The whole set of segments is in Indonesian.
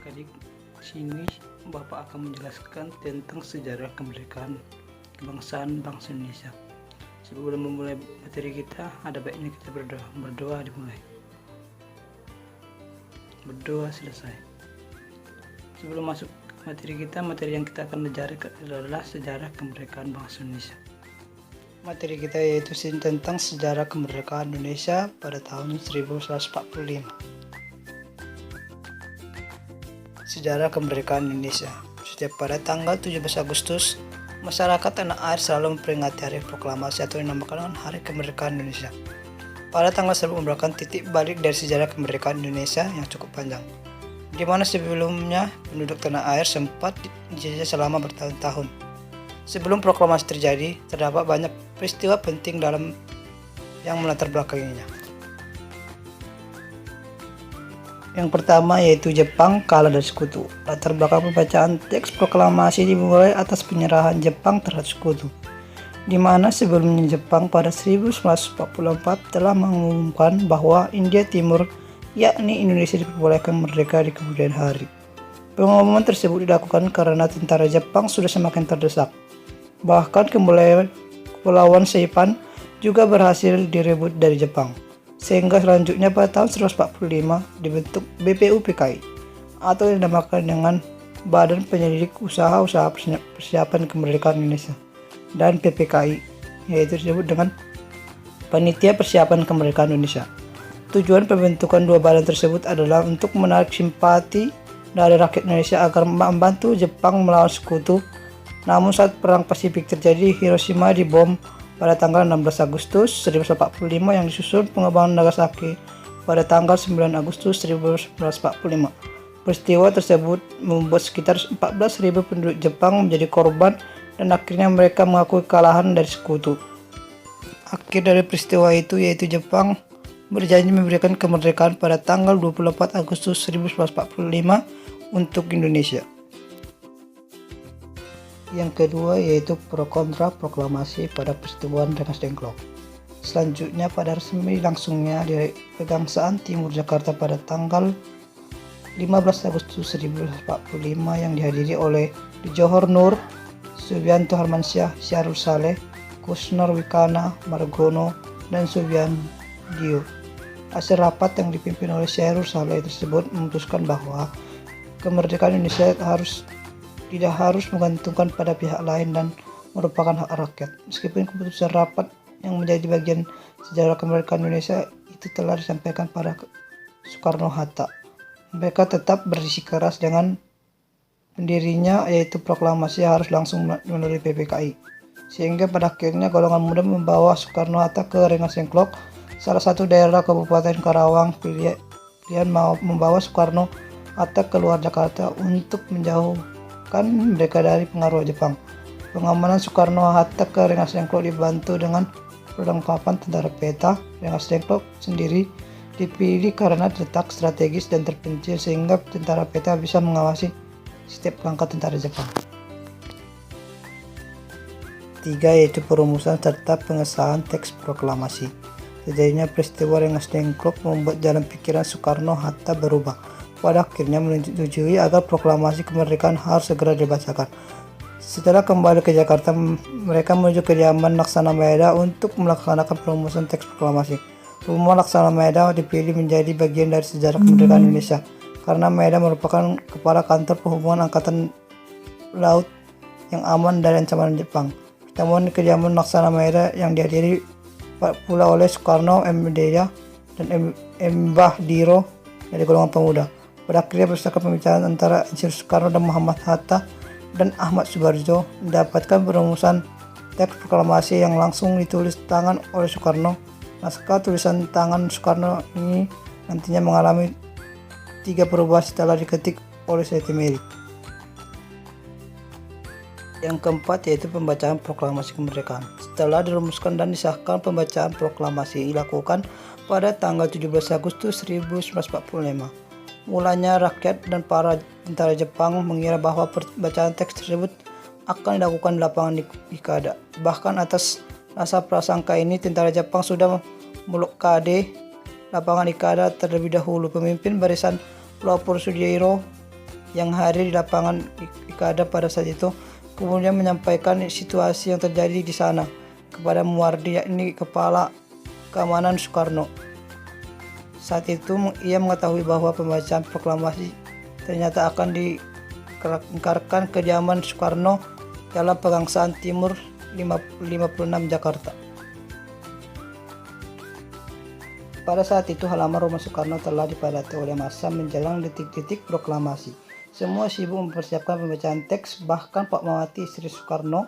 Adik-adik, sini Bapak akan menjelaskan tentang sejarah kemerdekaan kebangsaan bangsa Indonesia. Sebelum memulai materi kita, ada baiknya kita berdoa. Berdoa dimulai. Berdoa selesai. Sebelum masuk ke materi yang kita akan belajar adalah sejarah kemerdekaan bangsa Indonesia. Materi kita yaitu tentang sejarah kemerdekaan Indonesia pada tahun 1945. Sejarah kemerdekaan Indonesia. Setiap pada tanggal 17 Agustus, masyarakat tanah air selalu memperingati hari proklamasi atau dinamakan dengan Hari Kemerdekaan Indonesia. Pada tanggal tersebut merupakan titik balik dari sejarah kemerdekaan Indonesia yang cukup panjang, di mana sebelumnya penduduk tanah air sempat dijajah selama bertahun-tahun. Sebelum proklamasi terjadi, terdapat banyak peristiwa penting yang melatar belakanginya. Yang pertama yaitu Jepang kalah dari sekutu. Latar belakang pembacaan teks proklamasi dimulai atas penyerahan Jepang terhadap sekutu, di mana sebelumnya Jepang pada 1944 telah mengumumkan bahwa India Timur, yakni Indonesia, diperbolehkan merdeka di kemudian hari. Pengumuman tersebut dilakukan karena tentara Jepang sudah semakin terdesak. Bahkan Kepulauan Saipan juga berhasil direbut dari Jepang. Sehingga selanjutnya pada tahun 1945 dibentuk BPUPKI atau yang dinamakan dengan Badan Penyelidik Usaha-Usaha Persiapan Kemerdekaan Indonesia, dan PPKI, yaitu disebut dengan Panitia Persiapan Kemerdekaan Indonesia. Tujuan pembentukan dua badan tersebut adalah untuk menarik simpati dari rakyat Indonesia agar membantu Jepang melawan sekutu. Namun saat Perang Pasifik terjadi, Hiroshima dibom pada tanggal 16 Agustus 1945 yang disusul pengembangan Nagasaki pada tanggal 9 Agustus 1945. Peristiwa tersebut membuat sekitar 14.000 penduduk Jepang menjadi korban dan akhirnya mereka mengakui kekalahan dari sekutu. Akhir dari peristiwa itu yaitu Jepang berjanji memberikan kemerdekaan pada tanggal 24 Agustus 1945 untuk Indonesia. Yang kedua yaitu pro kontra proklamasi pada persetubuhan Rengas Dengklok. Selanjutnya pada resmi langsungnya dari Pegangsaan Timur Jakarta pada tanggal 15 Agustus 1945 yang dihadiri oleh Johor Nur, Subianto Harmansyah, Syahrul Saleh, Kusnor Wikana, Margono, dan Subiandio. Hasil rapat yang dipimpin oleh Syahrul Saleh tersebut memutuskan bahwa kemerdekaan Indonesia tidak harus menggantungkan pada pihak lain dan merupakan hak rakyat. Meskipun keputusan rapat yang menjadi bagian sejarah kemerdekaan Indonesia itu telah disampaikan pada Soekarno-Hatta, mereka tetap bersikeras dengan pendirinya, yaitu proklamasi harus langsung melalui PPKI. Sehingga pada akhirnya golongan muda membawa Soekarno-Hatta ke Rengas Dengklok, salah satu daerah Kabupaten Karawang. Pilihan mau membawa Soekarno-Hatta keluar Jakarta untuk menjauhkan mereka dari pengaruh Jepang. Pengamanan Soekarno-Hatta ke Rengas Dengklok dibantu dengan perlengkapan tentara peta. Rengas Dengklok sendiri dipilih karena terletak strategis dan terpencil sehingga tentara peta bisa mengawasi setiap langkah tentara Jepang. Tiga yaitu perumusan serta pengesahan teks proklamasi. Terjadinya peristiwa Rengas Dengklok membuat jalan pikiran Soekarno-Hatta berubah. Pada akhirnya menyetujui agar proklamasi kemerdekaan harus segera dibacakan. Setelah kembali ke Jakarta, mereka menuju kediaman Laksana Maeda untuk melaksanakan perumusan teks proklamasi. Rumah Laksana Maeda dipilih menjadi bagian dari sejarah kemerdekaan Indonesia karena Maeda merupakan kepala kantor perhubungan angkatan laut yang aman dari ancaman Jepang. Pertemuan di kediaman Laksana Maeda yang dihadiri pula oleh Soekarno, M. Deya, dan Mbah Diro dari golongan pemuda. Pada akhirnya berdasarkan pembicaraan antara Insinyur Soekarno dan Muhammad Hatta dan Ahmad Subarjo, mendapatkan perumusan teks proklamasi yang langsung ditulis tangan oleh Soekarno. Naskah tulisan tangan Soekarno ini nantinya mengalami 3 perubahan setelah diketik oleh Setimeli. Yang keempat yaitu pembacaan proklamasi kemerdekaan. Setelah dirumuskan dan disahkan, pembacaan proklamasi dilakukan pada tanggal 17 Agustus 1945. Mulanya rakyat dan para tentara Jepang mengira bahwa pembacaan teks tersebut akan dilakukan di lapangan Ikada. Bahkan atas dasar prasangka ini, tentara Jepang sudah memblokade lapangan Ikada terlebih dahulu. Pemimpin barisan Leopold Sudiarto yang hadir di lapangan Ikada pada saat itu kemudian menyampaikan situasi yang terjadi di sana kepada Muwardi, yakni Kepala Keamanan Soekarno. Saat itu ia mengetahui bahwa pembacaan proklamasi ternyata akan dilengkarkan kediaman Soekarno dalam Pegangsaan Timur 56 Jakarta. Pada saat itu halaman rumah Soekarno telah dipadati oleh massa menjelang detik-detik proklamasi. Semua sibuk mempersiapkan pembacaan teks, bahkan Pak Mawati istri Soekarno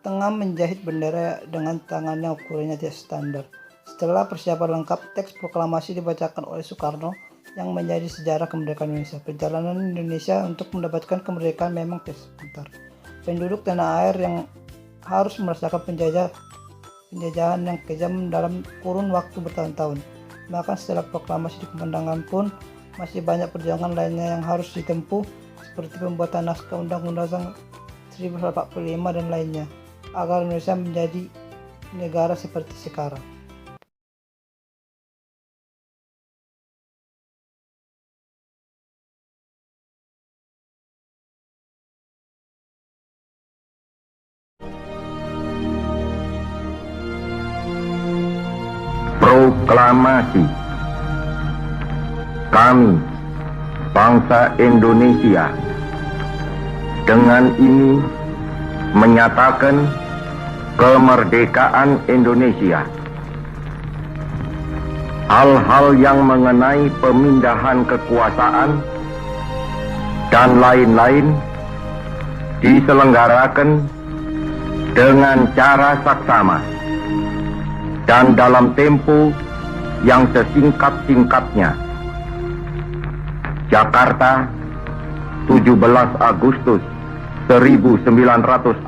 tengah menjahit bendera dengan tangannya ukurannya tidak standar. Setelah persiapan lengkap, teks proklamasi dibacakan oleh Soekarno yang menjadi sejarah kemerdekaan Indonesia. Perjalanan Indonesia untuk mendapatkan kemerdekaan memang tidak sebentar. Penduduk tanah air yang harus merasakan penjajahan yang kejam dalam kurun waktu bertahun-tahun. Bahkan setelah proklamasi dikumandangkan pun masih banyak perjuangan lainnya yang harus ditempuh, seperti pembuatan naskah Undang-Undang 1945 dan lainnya, agar Indonesia menjadi negara seperti sekarang. Proklamasi. Kami, bangsa Indonesia, dengan ini menyatakan kemerdekaan Indonesia. Hal-hal yang mengenai pemindahan kekuasaan dan lain-lain diselenggarakan dengan cara saksama dan dalam tempo yang sesingkat-singkatnya. Jakarta, 17 Agustus 1945,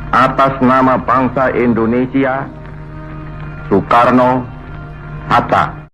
atas nama bangsa Indonesia, Soekarno Hatta.